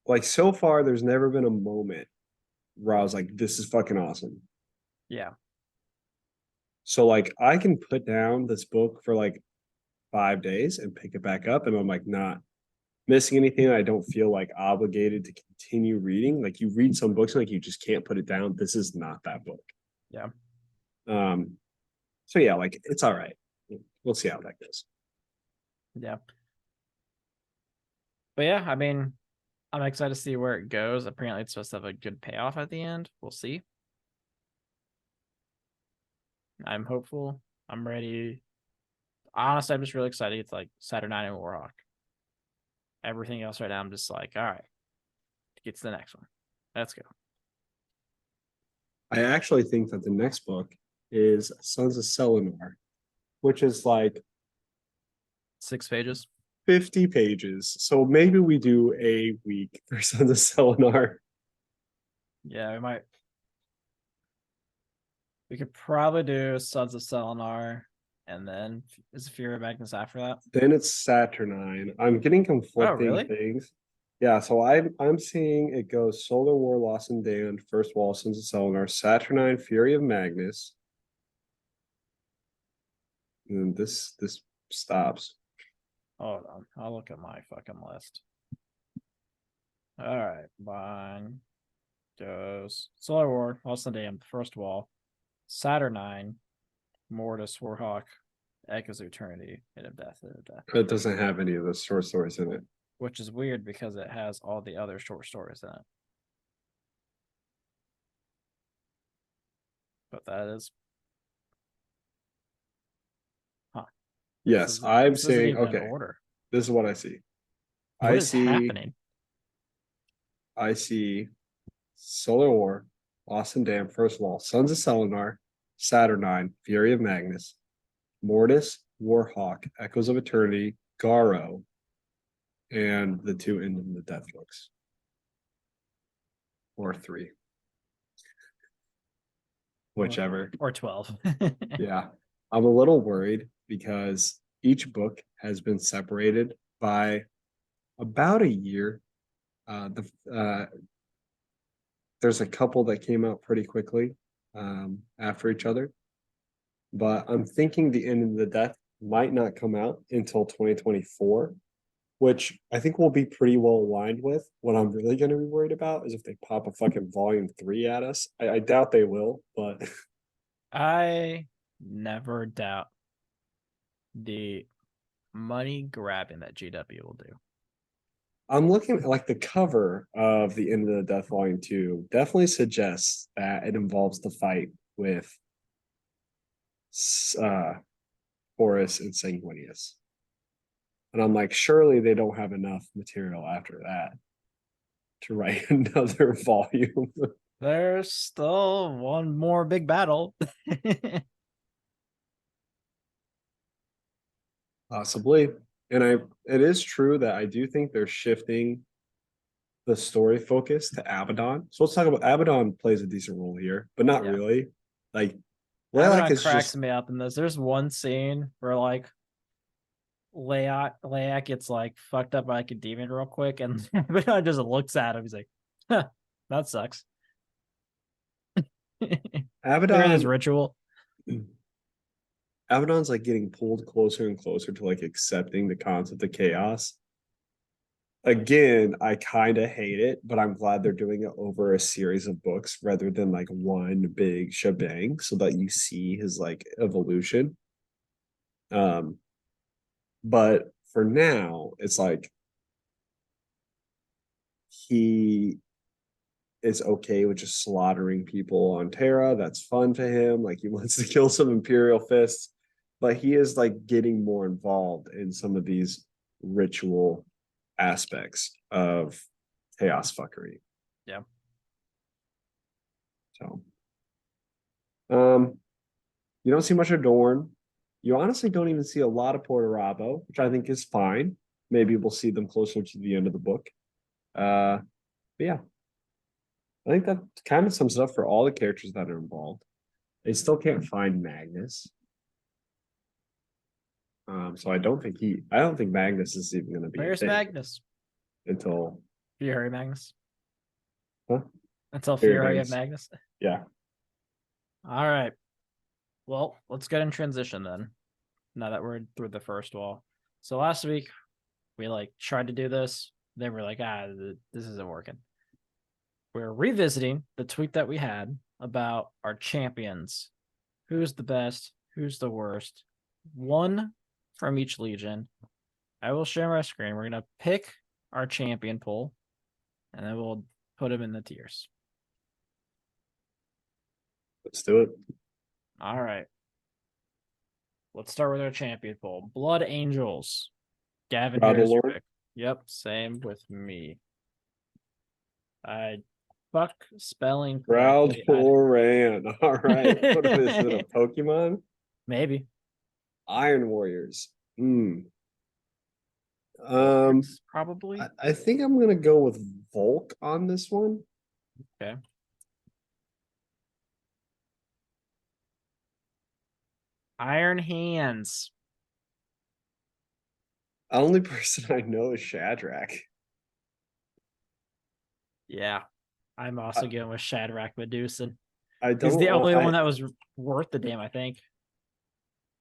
Like so far, there's never been a moment where I was like, "This is fucking awesome." Yeah. So like, I can put down this book for like 5 days and pick it back up, and I'm like not missing anything. I don't feel like obligated to continue reading. Like you read some books, like you just can't put it down. This is not that book. Yeah. Um. So yeah, like it's all right. We'll see how that goes. Yeah. But yeah, I mean, I'm excited to see where it goes. Apparently, it's supposed to have a good payoff at the end. We'll see. I'm hopeful. I'm ready. Honestly, I'm just really excited. It's like Saturday and Warhawk. Everything else right now, I'm just like, all right, get to the next one. Let's go. I actually think that the next book is Sons of Selenar, which is like 6 pages. 50 pages. So maybe we do a week for Sons of Selenar. Yeah, we might. We could probably do Sons of Selenar, and then is Fury of Magnus after that? Then it's Saturnine. I'm getting Oh, conflicting really? things. Yeah, so I'm seeing it goes Solar War, Lost and Damned, First Wall, Sons of Selenar, Saturnine, Fury of Magnus. And this stops. Hold on, I'll look at my fucking list. All right, mine goes Solar War, Lost and Damned, First Wall, Saturnine, Mortis, Warhawk, Echoes of Eternity, and of Death, and of Death. It doesn't have any of the short stories in it. Which is weird because it has all the other short stories in it. But that is, huh? Yes, I'm This isn't saying even in okay. order. This is what I see. What I is see happening? I see Solar War, Lost and Damned, First Wall, Sons of Selenar, Saturnine, Fury of Magnus, Mortis, Warhawk, Echoes of Eternity, Garo, and the two in the death books. Or 3. Whichever. Or 12. Yeah. I'm a little worried because each book has been separated by about a year. There's a couple that came out pretty quickly after each other. But I'm thinking the end of the death might not come out until 2024, which I think will be pretty well aligned with. What I'm really going to be worried about is if they pop a fucking volume 3 at us. I doubt they will, but I never doubt the money grabbing that GW will do. I'm looking at like the cover of the End of the Death Volume 2 definitely suggests that it involves the fight with Horus and Sanguinius. And I'm like, surely they don't have enough material after that to write another volume. There's still one more big battle. Possibly. And it is true that I do think they're shifting the story focus to Abaddon. So let's talk about Abaddon plays a decent role here, but not really. Like Lilac Abaddon is cracks just me up in this. There's one scene where like Leia gets like fucked up by like a demon real quick, and Abaddon just looks at him. He's like, huh, that sucks. During this Abaddon. ritual. Abaddon's like getting pulled closer and closer to like accepting the concept of chaos. Again, I kind of hate it, but I'm glad they're doing it over a series of books rather than like one big shebang so that you see his like evolution. But for now, it's like he is okay with just slaughtering people on Terra. That's fun to him. Like he wants to kill some Imperial fists, but he is like getting more involved in some of these ritual aspects of chaos fuckery. Yeah. So, you don't see much of Dorn. You honestly don't even see a lot of Portorabo, which I think is fine. Maybe we'll see them closer to the end of the book. But yeah, I think that kind of sums it up for all the characters that are involved. They still can't find Magnus. So I don't think Magnus is even going to be Where's Magnus? until Fury Magnus. huh? Until Fury Fury Magnus. of Magnus. Yeah. All right. Well, let's get in transition then. Now that we're through the first wall. So last week we like tried to do this. Then we're like, this isn't working. We're revisiting the tweet that we had about our champions. Who's the best? Who's the worst? One from each legion. I will share my screen. We're gonna pick our champion pool, and then we'll put them in the tiers. Let's do it. All right. Let's start with our champion pool. Blood Angels. Gavin, here's your pick. Yep, same with me. I fuck spelling. Proud Ran. All right. What is it? A Pokemon? Maybe. Iron Warriors. Probably. I think I'm gonna go with Volk on this one. Okay. Iron Hands. The only person I know is Shadrach. Yeah. I'm also going with Shadrach Medusan. He's the only one that was worth the damn, I think.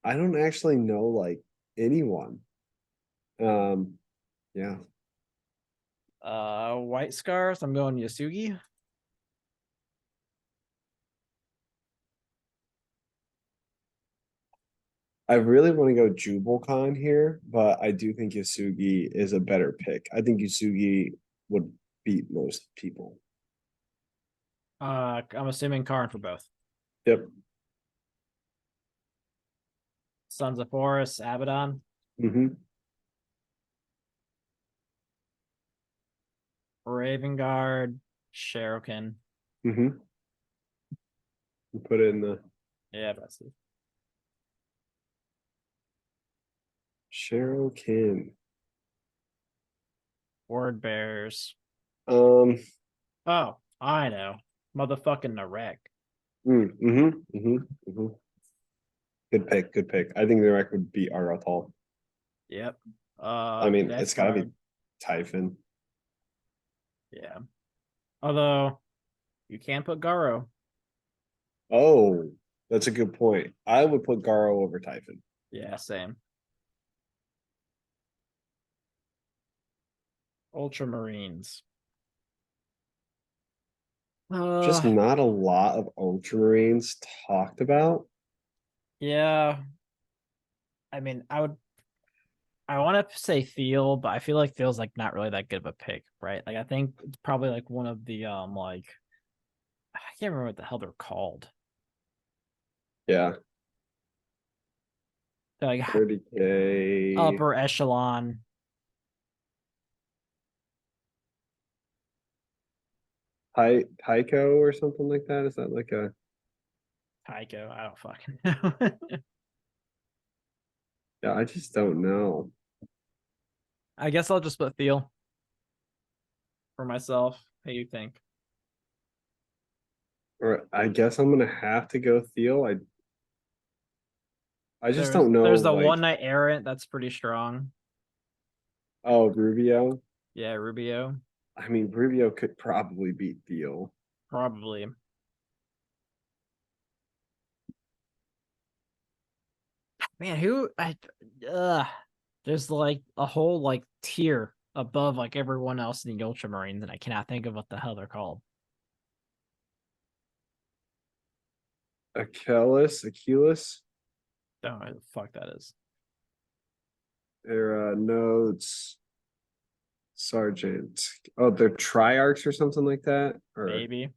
I don't actually know like anyone. Yeah. White Scars. I'm going Yasugi. I really want to go Jubalcon here, but I do think Yasugi is a better pick. I think Yasugi would beat most people. I'm assuming Karn for both. Yep. Sons of Forest, Abaddon. Mm-hmm. Raven Guard, Shuriken. Mm-hmm. Put it in the Yeah, that's it. Cherokee. Word bears. Um. Oh, I know. Motherfucking Narek. Good pick. Good pick. I think the record would be Aratal. Yep. I mean, Death it's gotta be Guard. Typhon. Yeah. Although you can't put Garo. Oh, that's a good point. I would put Garo over Typhon. Yeah, same. Ultramarines. Just not a lot of Ultramarines talked about. Yeah. I mean, I want to say Theo, but I feel like Theo's like not really that good of a pick, right? Like I think it's probably like one of the like I can't remember what the hell they're called. Yeah, They're like 30K. upper echelon. Tycho or something like that. Is that like a Tycho. I don't fucking know. yeah, I just don't know. I guess I'll just put Theo for myself. How you think? Or I guess I'm gonna have to go Theo. I just There's don't know there's the like one night errant that's pretty strong. oh Rubio. Yeah, Rubio. I mean Rubio could probably beat Theo. Probably. Man, who I there's like a whole like tier above like everyone else in the Ultramarines, and I cannot think of what the hell they're called. Achilles. Don't know who the fuck that is. Their notes. Sergeant. Oh, they're triarchs or something like that. Or Maybe.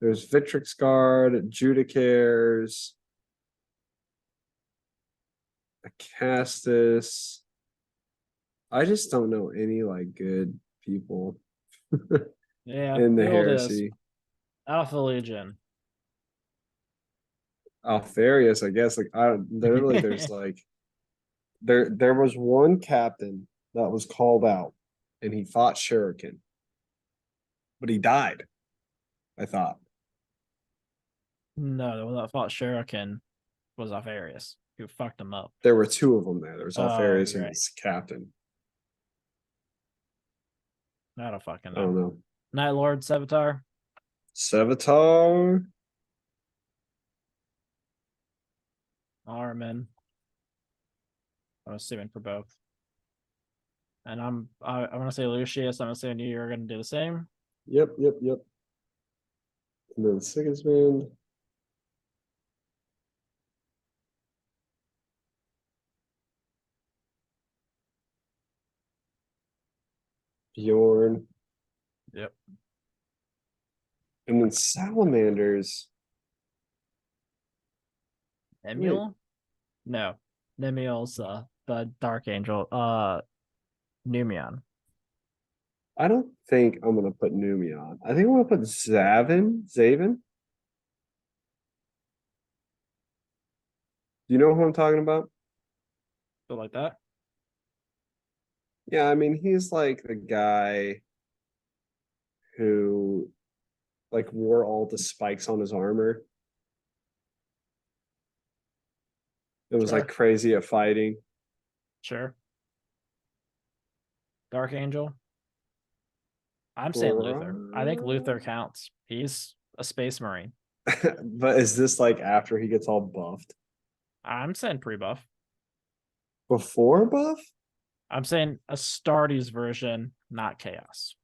there's Victrix Guard, Judicaires, Acastus. I just don't know any like good people Yeah, in the who it is. heresy. Alpha Legion. Alfarius, I guess. Like I literally there's like there was one captain that was called out and he fought Shuriken, but he died, I thought. No, the one that fought Shuriken was Alfarius, who fucked him up. There were two of them there. There was Oh, Alfarius you're and right. this captain. I don't fucking I know. don't know. Night Lord Sevatar. Sevatar. Armin. I'm assuming for both. And I'm gonna say Lucius. I'm assuming you're gonna do the same. Yep. And then Sigismund. Bjorn. Yep. And then Salamanders. Emule? No. Nemuel's the Dark Angel. Numion. I don't think I'm gonna put Numion. I think I'm gonna put Zavin. Do you know who I'm talking about? Feel like that. Yeah, I mean he's like the guy who like wore all the spikes on his armor. It was like Sure. crazy at fighting. Sure. Dark Angel. I'm saying Luther. I think Luther But counts. He's a space marine. is this like after he gets all buffed? I'm saying pre-buff. Before buff? I'm saying Astartes version, not chaos.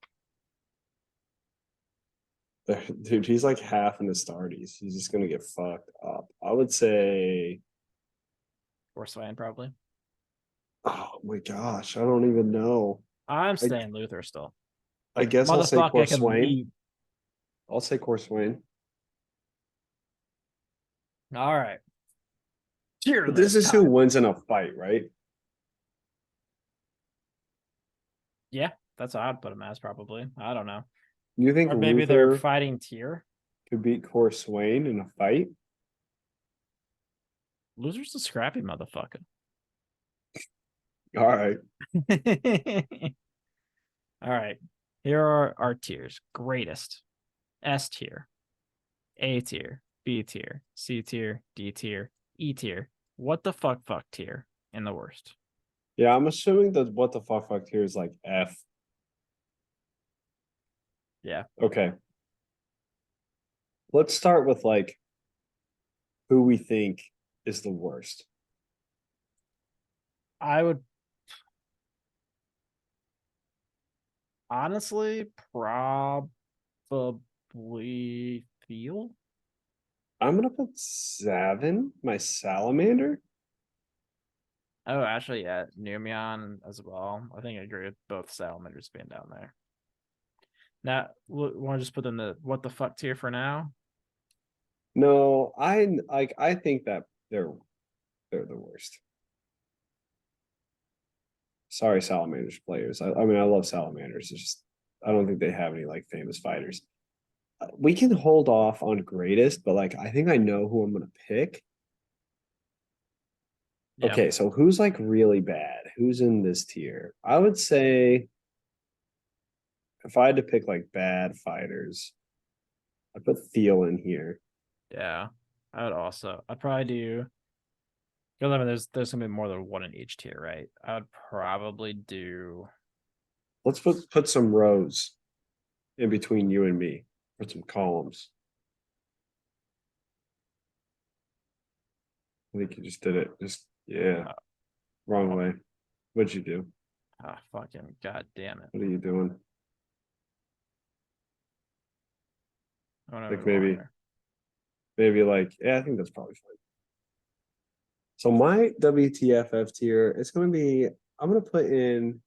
Dude, he's like half in Astartes. He's just gonna get fucked up. I would say, Or Swain, probably. oh my gosh, I don't even know. I'm I saying Luther still. I guess I'll say Motherfucker can Corswain. beat. I'll say Corswain. All right. Tier But this list is who time. wins in a fight, right? Yeah, that's how I'd put him as probably. I don't know. You think Or maybe they're Luther fighting tier. could beat Corswain in a fight? Luther's a scrappy motherfucker. All right. All right. Here are our tiers. Greatest. S tier. A tier. B tier. C tier. D tier. E tier. What the fuck tier. And the worst. Yeah, I'm assuming that what the fuck here is like F. Yeah. Okay. Let's start with like who we think is the worst. I would honestly probably feel. I'm gonna put Zavin, my salamander. Oh, actually, yeah, Numion as well. I think I agree with both salamanders being down there. Now, want to just put in the what the fuck tier for now? No, I think that they're the worst. Sorry, salamanders players. I mean I love salamanders. It's just I don't think they have any like famous fighters. We can hold off on greatest, but like I think I know who I'm gonna pick. Yeah, Okay, so who's like really bad? Who's in this tier? I would say if I had to pick like bad fighters, I put Thiel in here. yeah. I would also. I'd probably do. Because I mean, there's gonna be more than one in each tier, right? I would probably do. Let's put some rows in between you and me. Put some columns. I think you just did it. Just yeah, Uh, wrong oh, way. What'd you do? fucking god damn it! What are you doing? I want to Like move on here. maybe like yeah, I think that's probably fine. So my WTFF tier, it's gonna be I'm gonna put in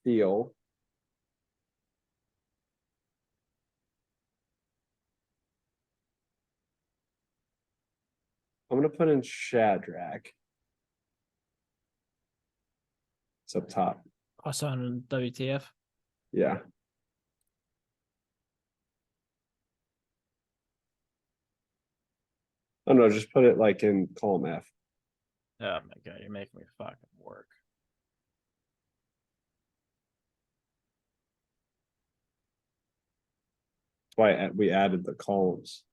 Thiel. I'm gonna put in Shadrach. It's up top. Also on WTF. Yeah. Oh no, just put it like in column F. Oh my god, you're making me fucking work. That's why we added the columns.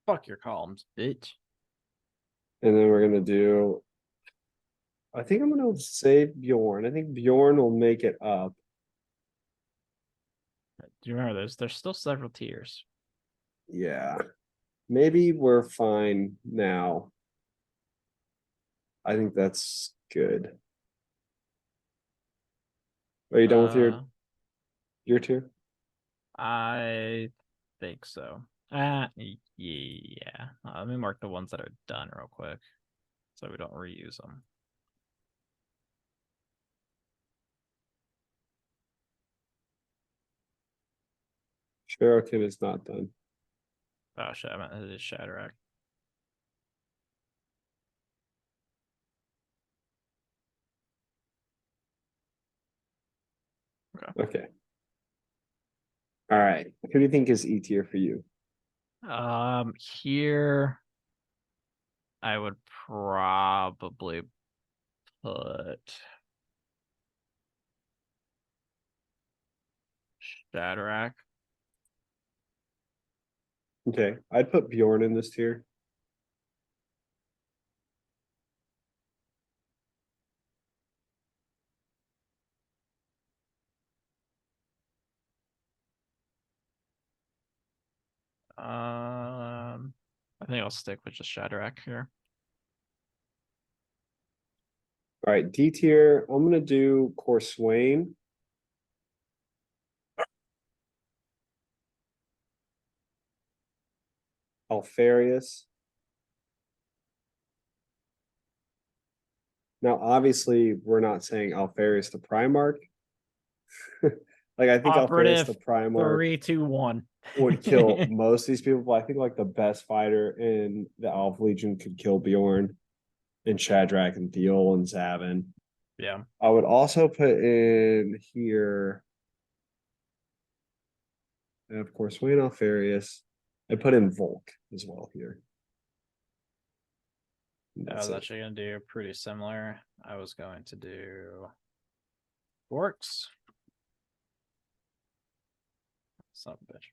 Fuck your columns, bitch. And then we're gonna do I think I'm gonna save Bjorn. I think Bjorn will make it up. Do you remember there's still several tiers? Yeah. Maybe we're fine now. I think that's good. Are you done with Uh, your tier? I think so. Yeah. Let me mark the ones that are done real quick, so we don't reuse them. Shuriken is not done. Oh shit, I meant it is Shadrach. Okay. Okay. All right. Who do you think is E tier for you? Here I would probably put Shadrach. Okay. I'd put Bjorn in this tier. I think I'll stick with just Shadrach here. All right, D tier. I'm gonna do Corswain. Alfarius. Now, obviously, we're not saying Alfarius the Primarch. Like, I think Alfarius the Operative Primarch 3, 2, 1. would kill most of these people, but I think like the best fighter in the Alpha Legion could kill Bjorn and Shadrach and Thiel and Zavin. Yeah. I would also put in here, and of course, Wayne Alfarius. I put in Volk as well here. I was That's it. actually gonna do pretty similar. I was going to do orcs. Son of a bitch.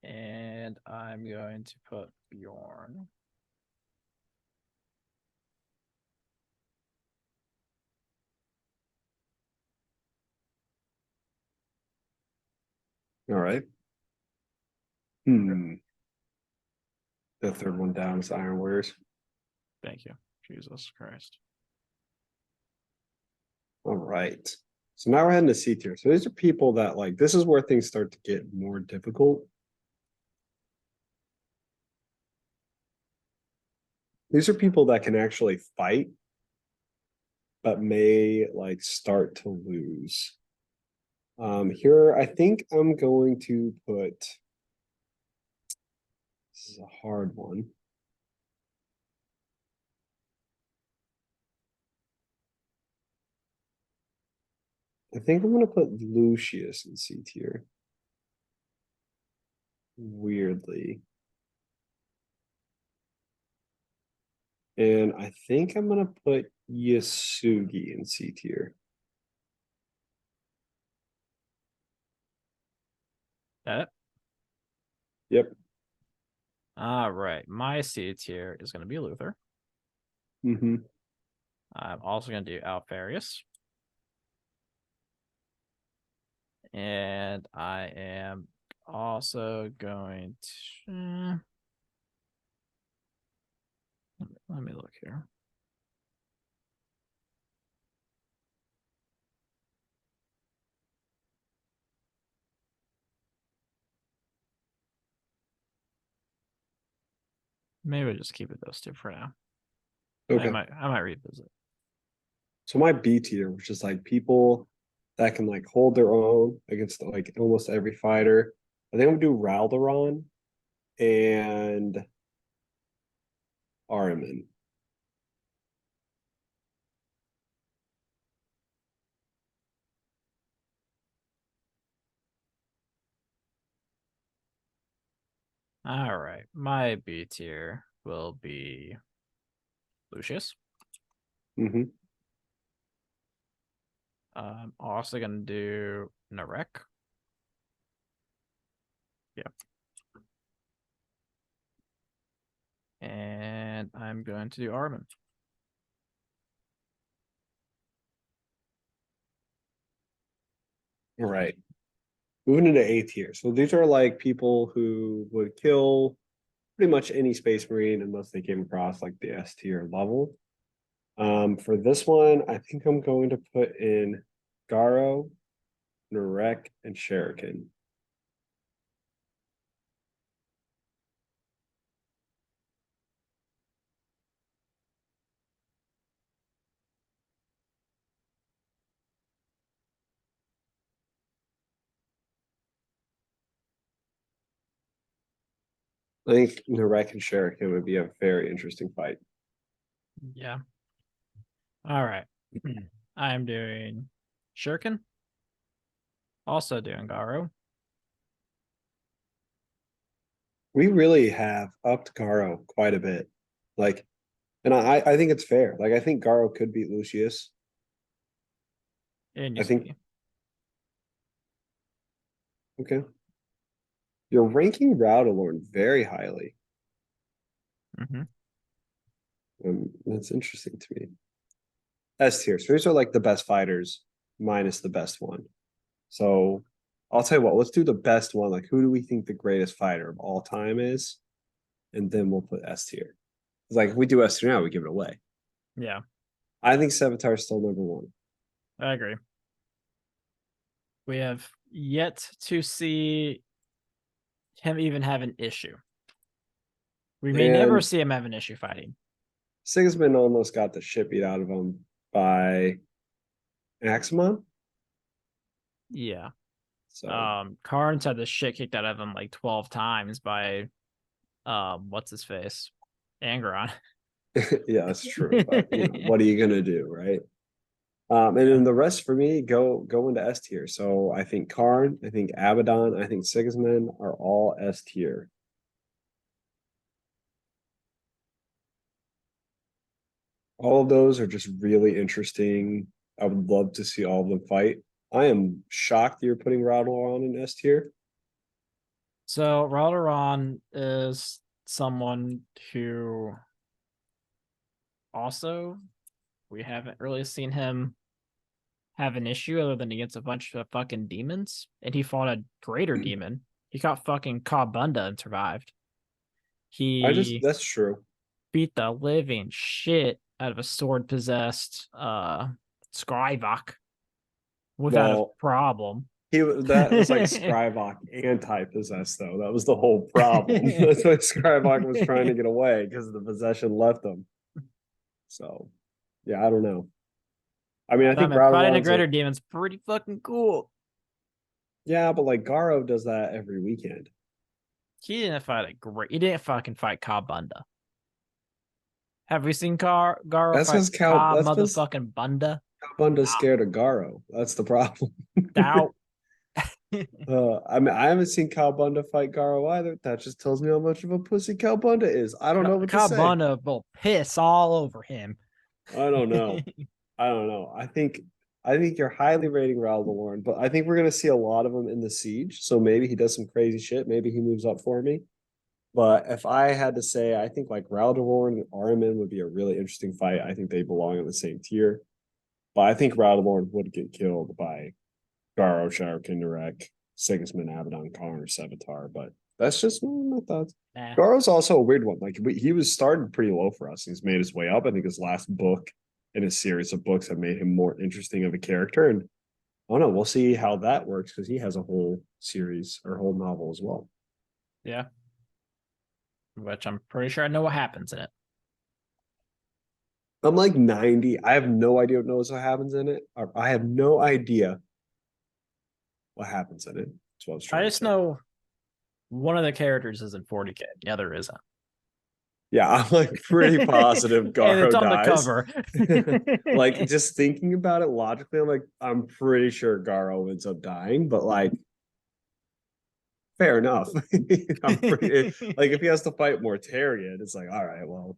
And I'm going to put Bjorn. All right. The third one down is Iron Warriors. Thank you. Jesus Christ. All right. So now we're heading to C tier. So these are people that like this is where things start to get more difficult. These are people that can actually fight, but may like start to lose. Here I think I'm going to put this is a hard one. I think I'm gonna put Lucius in C tier. Weirdly. And I think I'm gonna put Yasugi in C tier. That it? Yep. All right. My C tier is gonna be Luther. Mm-hmm. I'm also gonna do Alfarius. And I am also going to let me look here. Maybe we'll just keep it those two for now. Okay. I might revisit. So my B tier, which is like people that can like hold their own against like almost every fighter. I think I'm gonna do Ralderon and Ariman. All right. My B tier will be Lucius. Mm-hmm. I'm also gonna do Narek. Yep. And I'm going to do Armin. All right. Moving into A tier. So these are like people who would kill pretty much any Space Marine unless they came across like the S tier level. For this one, I think I'm going to put in Garo, Narek, and Shuriken. I think Narek and Shuriken would be a very interesting fight. Yeah. All right. I'm doing Shuriken. Also doing Garo. We really have upped Garo quite a bit. Like, and I think it's fair. Like, I think Garo could beat Lucius. And I think Yasugi. okay. You're ranking Rowdalorn very highly. Mm-hmm. That's interesting to me. S tier. So these are like the best fighters minus the best one. So I'll tell you what, let's do the best one. Like, who do we think the greatest fighter of all time is? And then we'll put S tier. It's like if we do S tier now, we give it away. Yeah, I think Savitar is still number one. I agree. We have yet to see him even have an issue. We may never see him have an issue fighting. Sigismund almost got the shit beat out of him by Axamon. Yeah. So Carnes had the shit kicked out of him like 12 times by what's his face? Angron. yeah, that's true. But you know, what are you gonna do, right? And Yeah. then the rest for me go into S tier. So I think Karn, I think Abaddon, I think Sigismund are all S tier. All of those are just really interesting. I would love to see all of them fight. I am shocked you're putting Rattle on in S tier. So Ralderon is someone who also we haven't really seen him have an issue other than against a bunch of fucking demons. And he fought a greater demon. He caught fucking Kabunda and survived. He That's true. beat the living shit out of a sword possessed Scrivok without a Well, problem. that was like Scrivok anti-possessed though. That was the whole problem. That's why Scrivok was trying to get away because the possession left him. So yeah, I don't know. I mean, I think Fighting a Radaron's greater demon's pretty fucking cool. yeah, but like Garo does that every weekend. He didn't fight a great. He didn't fucking fight Kabunda. Have we seen Garo fight Ka That's because motherfucking Bunda? Bunda's scared of Garo. That's the problem. Doubt. I mean, I haven't seen Bunda fight Garo either. That just tells me how much of a pussy Bunda is. I don't know what to say. Bunda will piss all over him. I don't know. I don't know. I think you're highly rating Raul Warren, but I think we're gonna see a lot of him in the siege. So maybe he does some crazy shit. Maybe he moves up for me. But if I had to say, I think like Raul Warren and Armin would be a really interesting fight. I think they belong in the same tier. But I think Raul Warren would get killed by Garo, Shire, Kinderek, Sigismund, Abaddon, Karn, or Sevatar. But that's just my thoughts. Nah. Garo's also a weird one. Like he was started pretty low for us. He's made his way up. I think his last book in a series of books have made him more interesting of a character. And I don't know. We'll see how that works because he has a whole series or whole novel as well. Yeah. Which I'm pretty sure I know what happens in it. I'm like 90. I have no idea what happens in it. I have no idea what happens in it. That's what I was trying I to just say. know one of the characters is in 40K. The other isn't. Yeah, I'm like pretty positive And Garo it's on dies. the cover. Like just thinking about it logically, I'm pretty sure Garo ends up dying, but like fair enough. I'm pretty like if he has to fight Mortarion, it's like, all right, well,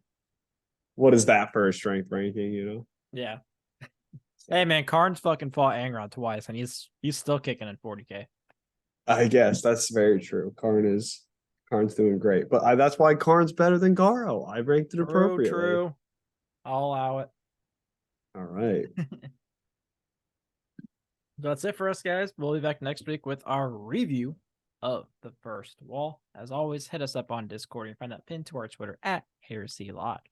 what is that for a strength ranking, you know? Yeah. Hey man, Karn's fucking fought Angron twice, and he's still kicking in 40K. I guess that's very true. Karn's doing great, but that's why Karn's better than Garo. I ranked it appropriately. True. I'll allow it. All right. That's it for us, guys. We'll be back next week with our review of the first wall. As always, hit us up on Discord and find that pinned to our Twitter at Heresy Lodge.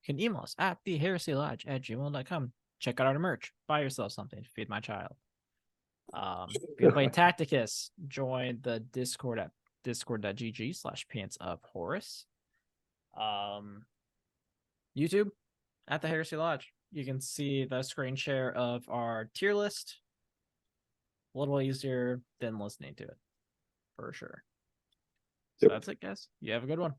You can email us at theheresylodge@gmail.com. Check out our merch. Buy yourself something. Feed my child. If you play Tacticus, join the Discord at discord.gg/pants of Horus. YouTube at the Heresy Lodge. You can see the screen share of our tier list. A little easier than listening to it, for sure. So that's it, guys. You have a good one.